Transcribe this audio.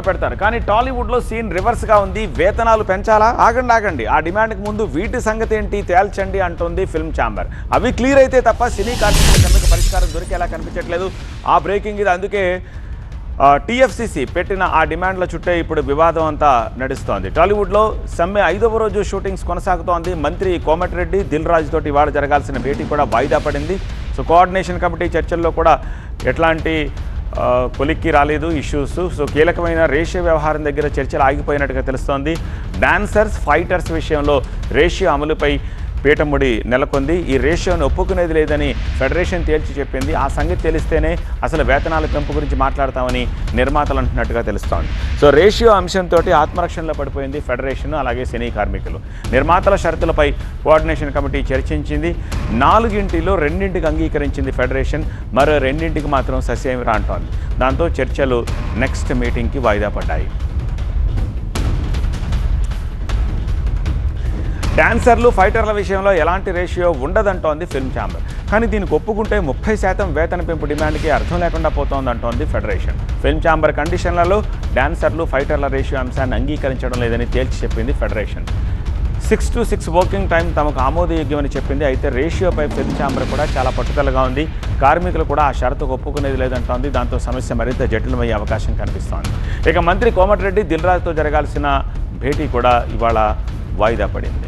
పెడతారు. కానీ టాలీవుడ్లో సీన్ రివర్స్గా ఉంది. వేతనాలు పెంచాలా? ఆగండి, ఆ డిమాండ్కి ముందు వీటి సంగతి ఏంటి తేల్చండి అంటుంది ఫిల్మ్ ఛాంబర్. అవి క్లియర్ అయితే తప్ప సినీ కార్మికుల సమ్మెకు పరిష్కారం దొరికేలా కనిపించట్లేదు. ఆ బ్రేకింగ్ ఇది. అందుకే టీఎఫ్సీసీ పెట్టిన ఆ డిమాండ్ల చుట్టే ఇప్పుడు వివాదం అంతా నడుస్తోంది. టాలీవుడ్లో సమ్మె 5వ రోజు షూటింగ్స్ కొనసాగుతోంది. మంత్రి కోమటిరెడ్డి దిల్ రాజు తోటి ఇవాళ జరగాల్సిన భేటీ కూడా వాయిదా పడింది. సో కోఆర్డినేషన్ కమిటీ చర్చల్లో కూడా ఎట్లాంటి కొలిక్కి రాలేదు ఇష్యూస్. సో కీలకమైన రేషియో వ్యవహారం దగ్గర చర్చలు ఆగిపోయినట్టుగా తెలుస్తోంది. డాన్సర్స్, ఫైటర్స్ విషయంలో రేషియో అమలుపై పీఠముడి నెలకొంది. ఈ రేషియోను ఒప్పుకునేది లేదని ఫెడరేషన్ తేల్చి చెప్పింది. ఆ సంగతి తెలిస్తేనే అసలు వేతనాల పెంపు గురించి మాట్లాడతామని నిర్మాతలు అంటున్నట్టుగా తెలుస్తోంది. సో రేషియో అంశంతో ఆత్మరక్షణలో పడిపోయింది ఫెడరేషన్, అలాగే సినీ కార్మికులు. నిర్మాతల షరతులపై కోఆర్డినేషన్ కమిటీ చర్చించింది. 4ంటిలో 2ంటికి అంగీకరించింది ఫెడరేషన్. మరో 2ంటికి మాత్రం ససేమిరా అంటోంది. దాంతో చర్చలు నెక్స్ట్ మీటింగ్కి వాయిదా పడ్డాయి. డాన్సర్లు, ఫైటర్ల విషయంలో ఎలాంటి రేషియో ఉండదంటోంది ఫిల్మ్ ఛాంబర్. కానీ దీనికి ఒప్పుకుంటే 30% వేతన పెంపు డిమాండ్కి అర్థం లేకుండా పోతోందంటోంది ఫెడరేషన్. ఫిల్మ్ ఛాంబర్ కండిషన్లలో డాన్సర్లు, ఫైటర్ల రేషియో అంశాన్ని అంగీకరించడం లేదని తేల్చి చెప్పింది ఫెడరేషన్. 6 to 6 వర్కింగ్ టైం తమకు ఆమోదయోగ్యమని చెప్పింది. అయితే రేషియోపై ఫిల్మ్ ఛాంబర్ కూడా చాలా పట్టుదలగా ఉంది. కార్మికులు కూడా ఆ షరతుకు ఒప్పుకునేది లేదంటోంది. దాంతో సమస్య మరింత జటిలమయ్యే అవకాశం కనిపిస్తోంది. ఇక మంత్రి కోమటిరెడ్డి దిల్ రాజుతో జరగాల్సిన భేటీ కూడా ఇవాళ వాయిదా పడింది.